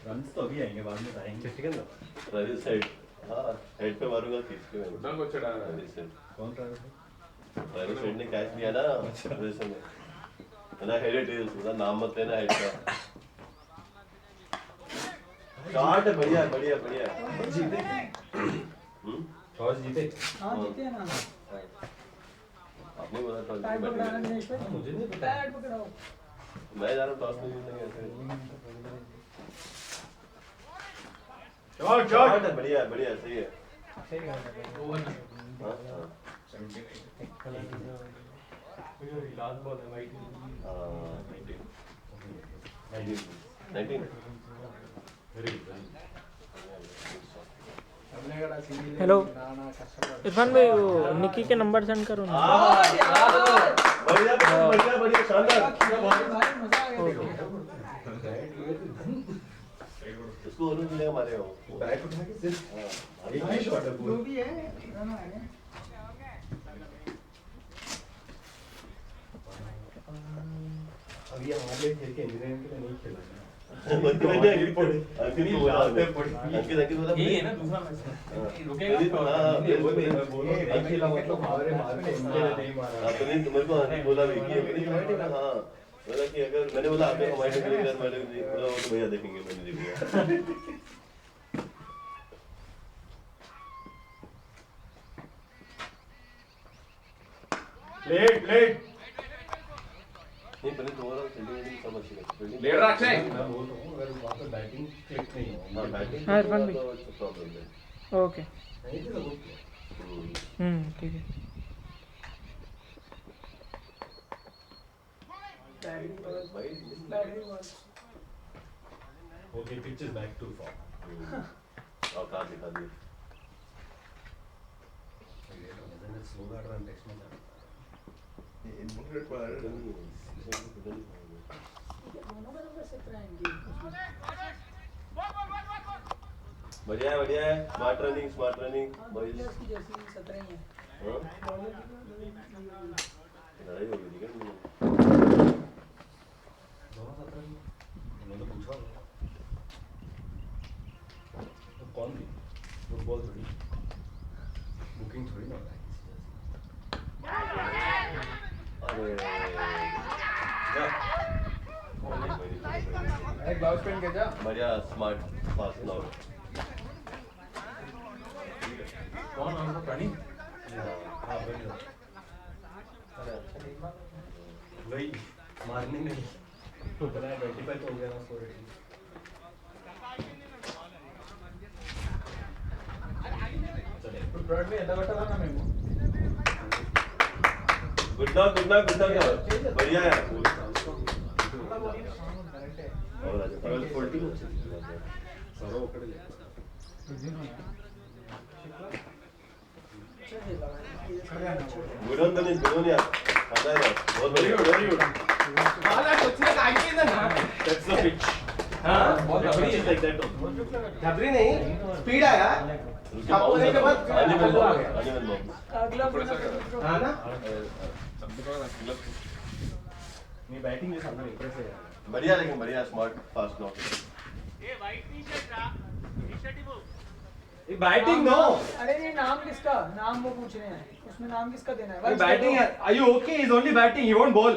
Runs तो अभी आएंगे बाद में आएंगे ठीक है ना राजेश हेड हाँ हेड पे मारूंगा खींच के मैं ना कुछ डरा राजेश हेड कौन था राजेश हेड ने कैच दिया ना वैसे में ना हेड टेल्स ना नाम मत लेना हेड का शॉट बढ़िया बढ़िया बढ़िया जीते टॉस जीते हाँ जीते ना आपने बोला टॉस पैड पकड़ाना नहीं मुझे नहीं पता पैड पकड़ाओ मैं जा रहा हूँ टॉस में जीतेंगे ऐसे शॉट शॉट बढ़िया बढ़िया सही है सही है हाँ लास्ट बॉल है वाइट 19 हेलो इरफान भाई वो निकी के नंबर सेंड करो ना बढ़िया बढ़िया बढ़िया शानदार मजा आ गया इसको और मिलेगा मारे हो बैक उठा के सिर्फ एक ही शॉट है जो पूरा भी है रन आ गया अभी हमारे खेल के इंजीनियरिंग के लिए नहीं खेला है अंकित बोला यही है ना दूसरा मैच रुकेगा अकेला मतलब हमारे मार के इंजीनियर नहीं मारा आपने मेरे को अंकित बोला भी कि हाँ बोला कि अगर मैंने बोला आपने हमारे के लिए मैंने बोला वो तो भैया देखेंगे मैंने देख लिया लेट नहीं पहले तो ओवरऑल फील्डिंग सब अच्छी है लेट रख ले मैं बोल रहा हूं अगर वहां पे बैटिंग क्लिक नहीं हो हां बैटिंग हाँ, इरफान भाई। तो प्रॉब्लम है ओके नहीं तो ठीक है okay pitch is back to form और कार दिखा दी स्लो दैट रन टेक्स्ट में बढ़िया है स्मार्ट रनिंग बॉयज की जैसी 17 ही है लड़ाई हो गई थी क्या दोनों 17 उन्होंने तो पूछा तो कौन थी फुटबॉल थोड़ी बुकिंग थोड़ी ना होता है अरे एक ग्लव्स पहन के जा बढ़िया स्मार्ट फास्ट नॉट कौन आउट ऑफ रनिंग हां वही मारने नहीं तो बना 25 तो हो गया ना स्कोर रेटिंग चले तो ब्रॉड में ऐसा बटा था ना मेरे को गुड नॉक क्या बढ़िया है और राजा फुल टीम सरो पकड़ ले गुड ऑन यार बहुत बढ़िया वेरी गुड वाला कुछ ने काट के ना दैट्स द पिच हां बहुत It's like that धबरी नहीं स्पीड आया होने के बाद अगला हां ना नहीं बैटिंग में सामने इंप्रेस है बढ़िया लेकिन बढ़िया स्मार्ट फास्ट नॉट ये वाइट टी-शर्ट ही वो ये बैटिंग नो अरे ये नाम किसका नाम वो पूछ रहे हैं उसमें नाम किसका देना है बैटिंग है are you okay is only batting ही वोंट बॉल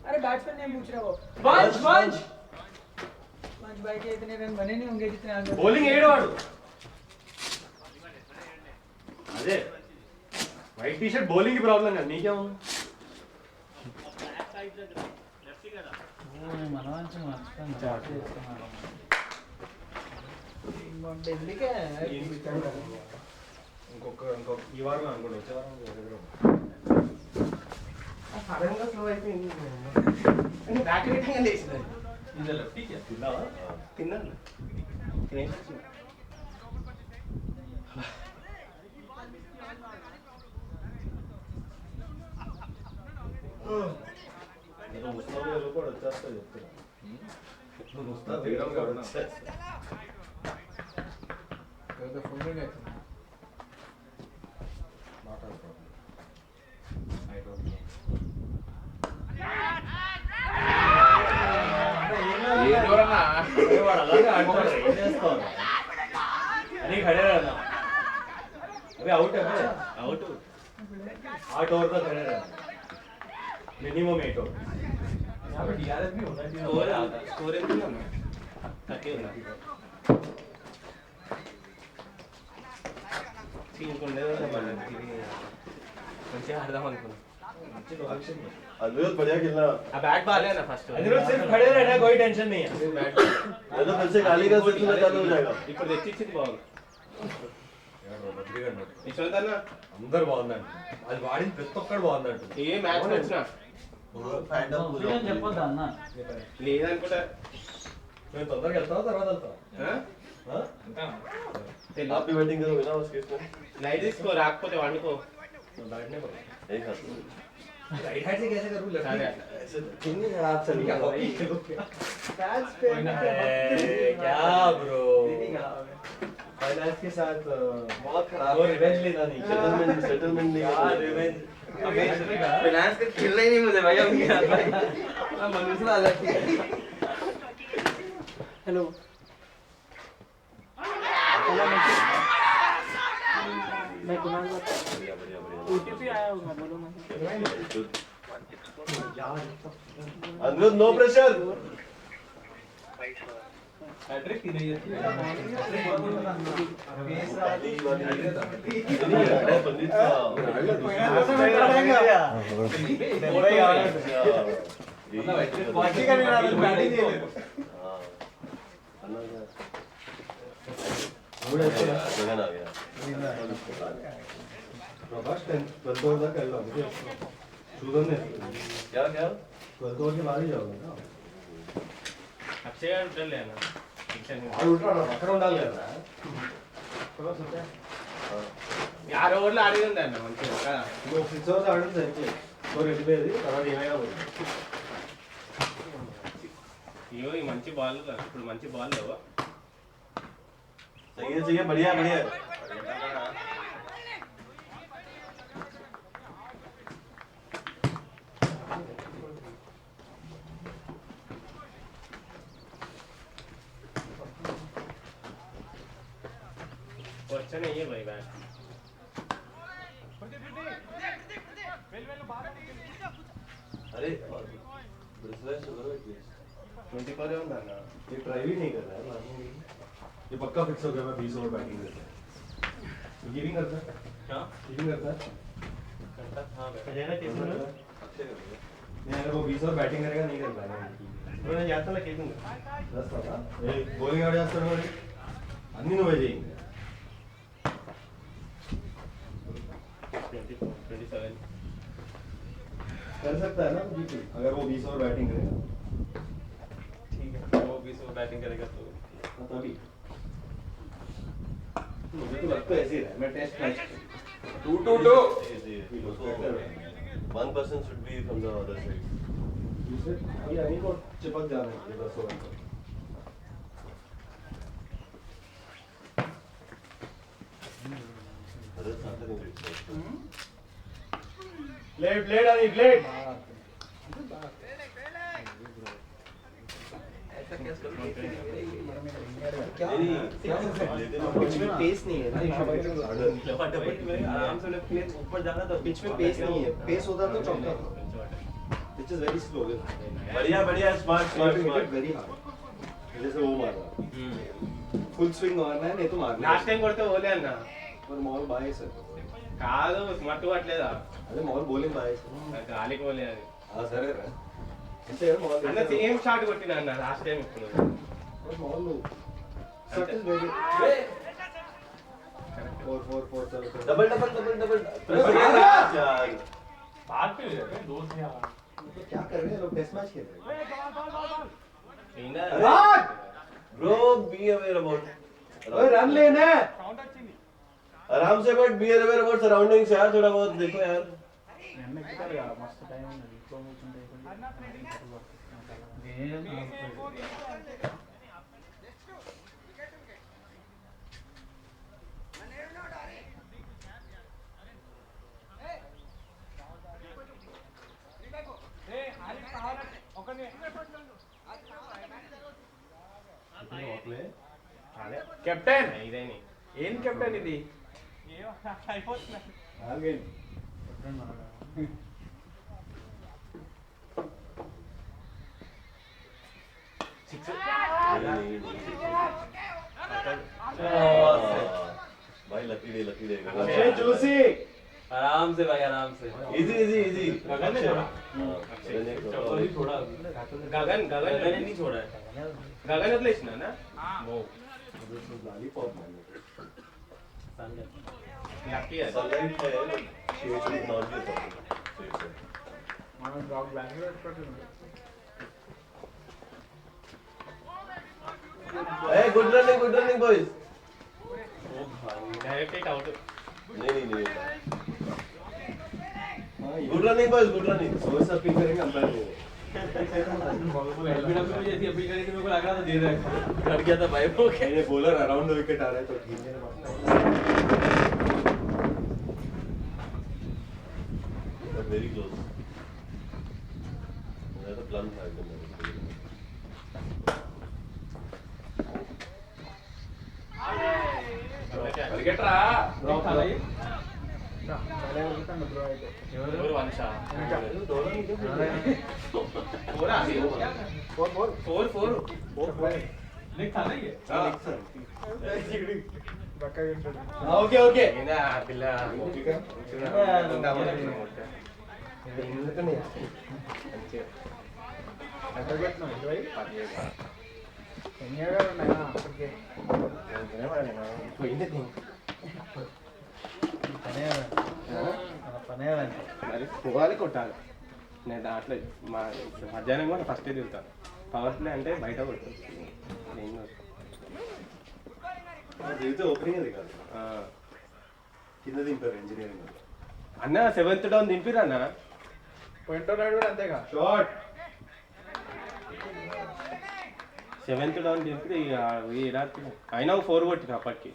अरे बैट्समैन नेम पूछ रहे हो वंश भाई के इतने रन बने नहीं होंगे जितने आगे बॉलिंग एड वाडू अरे वाइट टी-शर्ट बॉलिंग की प्रॉब्लम है नहीं क्या हूं బ్లాక్ సైడ్ లెఫ్ట్ కదా ఎందుకే ఇంకొక ఈ వారం అనుకోండి వచ్చే వారం దగ్గర సడన్గా స్లో అయిపోయింది బ్యాక్ రేటింగ్ లేచింది ఇది లెఫ్ట్ కి తిన్నావా తిన్నాను నేను ముస్లింలు కూడా వచ్చేస్తా చెప్తున్నా నువ్వు ముస్తా తీయడం కూడా వచ్చేస్తా full day not a problem I don't know अरे वाला लगा आउट है ये इसको अरे खड़े रहना अबे आउट है बे आउट 8 ओवर तक खड़े रहना मिनिमम 8 ओवर यहां पे डीआरएस भी होना चाहिए स्टोरेज भी होना ताकि होना तीन कोंडे మంచిగా ఆడదాం అనుకున్నా अनिरुद्ध बढ़िया खेलना अब बैट बाल है ना फर्स्ट अनिरुद्ध सिर्फ खड़े रहना कोई टेंशन नहीं है बैट ये तो फिर से गाली का सिलसिला चालू हो जाएगा ఇప్పుడు తెచ్చిచ్చింది బాల్ ఇచ్చొద్దన్నా అందరూ బాగుందంట అది వాడిన ప్రతి ఒక్కడు బాగుందంట ఏ మ్యాచ్ వచ్చినా నేను చెప్పొద్దా అన్న లేదనుకుంటా నేను తొందరగా వెళ్తావా తర్వాత వెళ్తావా आप भी बैटिंग करोगे ना उस केस में लाइट इसको राखपोते वांडको बैठने को एक हाथ राइट हैंड से कैसे करूं लेफ्ट हैंड ऐसे कितनी खराब चली क्या पैच पे क्या ब्रो फाइनेंस के साथ बहुत खराब और रिवेंज लेना नहीं सेटलमेंट नहीं यार रिवेंज अबे फाइनेंस का खेलना ही नहीं मुझे भाई अब क्या मैं मनुष्य अलग हेलो मैं कुणाल बात ओटीपी आया होगा बोलो मैं अनिरुद्ध नो प्रेशर हैट्रिक की नहीं है पंडित का पार्टी का नहीं रहा बैटिंग नहीं जगन आ गया प्रकाश 12 ओवर तक खेल रहा मुझे शुगर ने क्या क्या 12 ओवर के बाद ही जाओगे ना अक्षय उठा लेना और उठा ना पकड़ डाल लेना थोड़ा सोचा यार ओवर ला आड़ी ఉందా అన్న మంచిగా కదా ఇంకో 6 ఓవర్స్ ఆడడం సరిపోయి సో రెడీ పోయేది తర్వాత ఏమైనా పోయి ఇయో ఈ మంచి బాల్ ఇప్పుడు మంచి బాల్ లేవా सही है बढ़िया बढ़िया अच्छा नहीं है भाई बैट अरे रिफ्रेश करो एटलीस्ट 24 है ना ये ट्राई भी नहीं कर रहा है मारने की ये पक्का फिक्स हो गया मैं 20 ओवर बैटिंग करता है गिविंग करता है क्या गिविंग करता है हां बजाना कैसे अच्छे कर रहे नहीं अगर वो 20 ओवर बैटिंग करेगा नहीं कर पाएगा तो मैं जाता ला खेलूंगा 10 पता ए बॉलिंग आड़ जाता है अन्नी नो बजेंगे 24 27 कर सकता है ना जीत अगर वो 20 ओवर बैटिंग करेगा ठीक है वो 20 ओवर बैटिंग करेगा तो तभी मुझे तो लगता है ऐसे ही रहा मैं test match 2-2 1 person should be from the other side दूसरे अभी आनी को चिपक जाना है 10 ओवर तक अरे साथ में ब्लेड आनी ब्लेड पिच में पेस नहीं है आराम से ऊपर जाना था पिच में पेस नहीं है पेस होता तो चौका पिच इज वेरी स्लो बढ़िया बढ़िया स्मार्ट स्मार्ट वेरी हार्ड जैसे वो मार रहा फुल स्विंग मारना है नहीं तो मारना లాస్ట్ టైం కొడితే ఓలే అన్న पर मॉल बाय सर కాదు స్మార్ట్ కొట్టలేదా अरे मॉल बॉलिंग बाय सर గాలికి ఓలే అది हां सर అంటే मॉल అన్న సేమ్ షాట్ కొట్టినా అన్న లాస్ట్ టైం ఇప్పుడు मॉल शॉट इज वेरी 4 चलो डबल डबल डबल डबल यार बात पे दो से यार तो क्या कर रहे हैं लोग टेस्ट मैच खेल रहे हैं inner bro be aware about ओए रन लेना है आराम से but be aware about surroundings यार थोड़ा बहुत देखो यार ఎన్న కిటగా మస్తు టైం ఉంది ఇంట్లో కూర్చుంటే అదే కెప్టెన్ ఇదేని ఏం కెప్టెన్ ఇది भाई लकी डे చూసి आराम से भाई आराम से इजी इजी इजी गगन ने छोड़ा वही छोड़ा గగన్ गगन ने नहीं छोड़ा है గగన్ వదిలేసిన లక్కీ सनलाइट है शेड में नॉट भी మన డ్రాప్ బెంగళూరు పెట్టుకుంది a good running boys direct out नहीं good running boys good running सोच सब पिक करेंगे अंपायर को एलबीडब्ल्यू में जैसी अपील करी थी मेरे को लग रहा था दे रहा है कर गया था भाई वो मैंने बॉलर अराउंड द विकेट आ रहा है तो ठीक है वेरी क्लोज मेरा तो प्लान था एकदम विकेट रहा ड्रॉप था भाई ఎవరు వన్ష निक था ना ये ఓకే ఓకే పిల్ల మరి పోవాలి కొట్టాలి నేను దాంట్లో మా మధ్యాహ్నం కూడా ఫస్ట్ తిరుగుతాను పవర్ ప్లే అంటే బయట కొట్టాను దిగితే ఓపెనింగ్ అది కాదు కింద దింపారు ఇంజనీరింగ్ అన్న 7th డౌన్ దింపిరా అన్న పాయింట్ రాడు కూడా అంతేగా షాట్ 7th డౌన్ దింపి ఈ రాత్రి అయినా 4 కొట్టిన అప్పటికి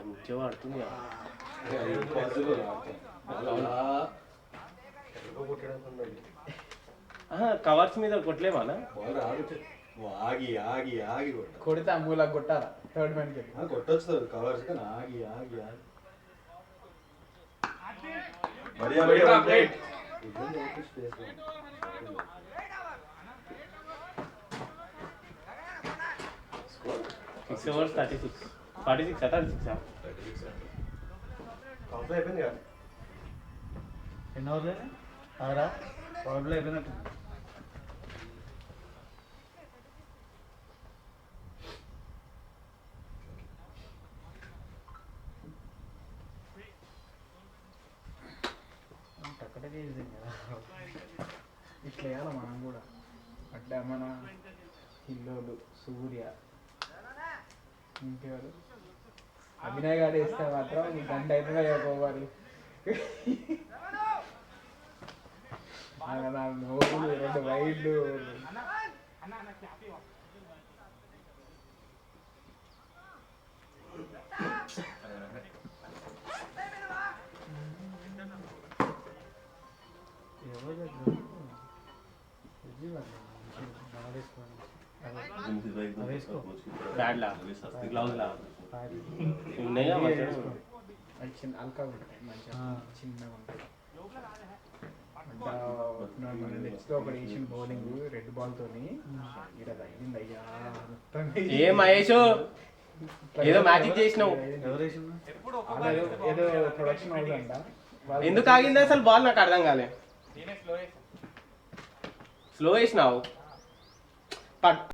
మంచిగా ఆడుతుంది కవర్స్ మీద కొట్టలేమా ఆగి ఆగి ఆగి కొడితే ఆ మూలకు కొట్టాలా థర్డ్ మ్యాన్ కి కొట్టొచ్చు కవర్స్ కానీ ఆగి ఆగి ఆగి बढ़िया बढ़िया प्लेट 6 overs 36 46 కాంప్లై అయిపోయింది కదా ఎన్ని ఓవర్లు అవరా ఓవర్లు అయిపోయినట్టు టక్కటకే ఈజీ కదా ఇట్లా వేయాలి మనం కూడా అట్లా మన హిల్లోలు సూర్య ఇంకెవరు అభినయ్ గారు వేస్తే మాత్రం నీ గంట అవుతుందా పోవాలి నా నోగులు 2 వైడ్లు బ్యాడ్ లా గ్లౌజ్ లా ఉన్నాయా అల్కా ఉంటాయి మంచిగా చిన్నగా ఉంటాయి నెక్స్ట్ ఒకటి వేసిన బౌలింగ్ రెడ్ బాల్ తోని ఇక్కడ తగిలింది అయ్యా ఏ మహేష్ ఏదో మ్యాజిక్ చేసినావు ఏదో ప్రొడక్షన్ హౌస్ అంట ఎందుకు ఆగింది అసలు బాల్ నాకు అర్థం కాలే స్లో వేసినావు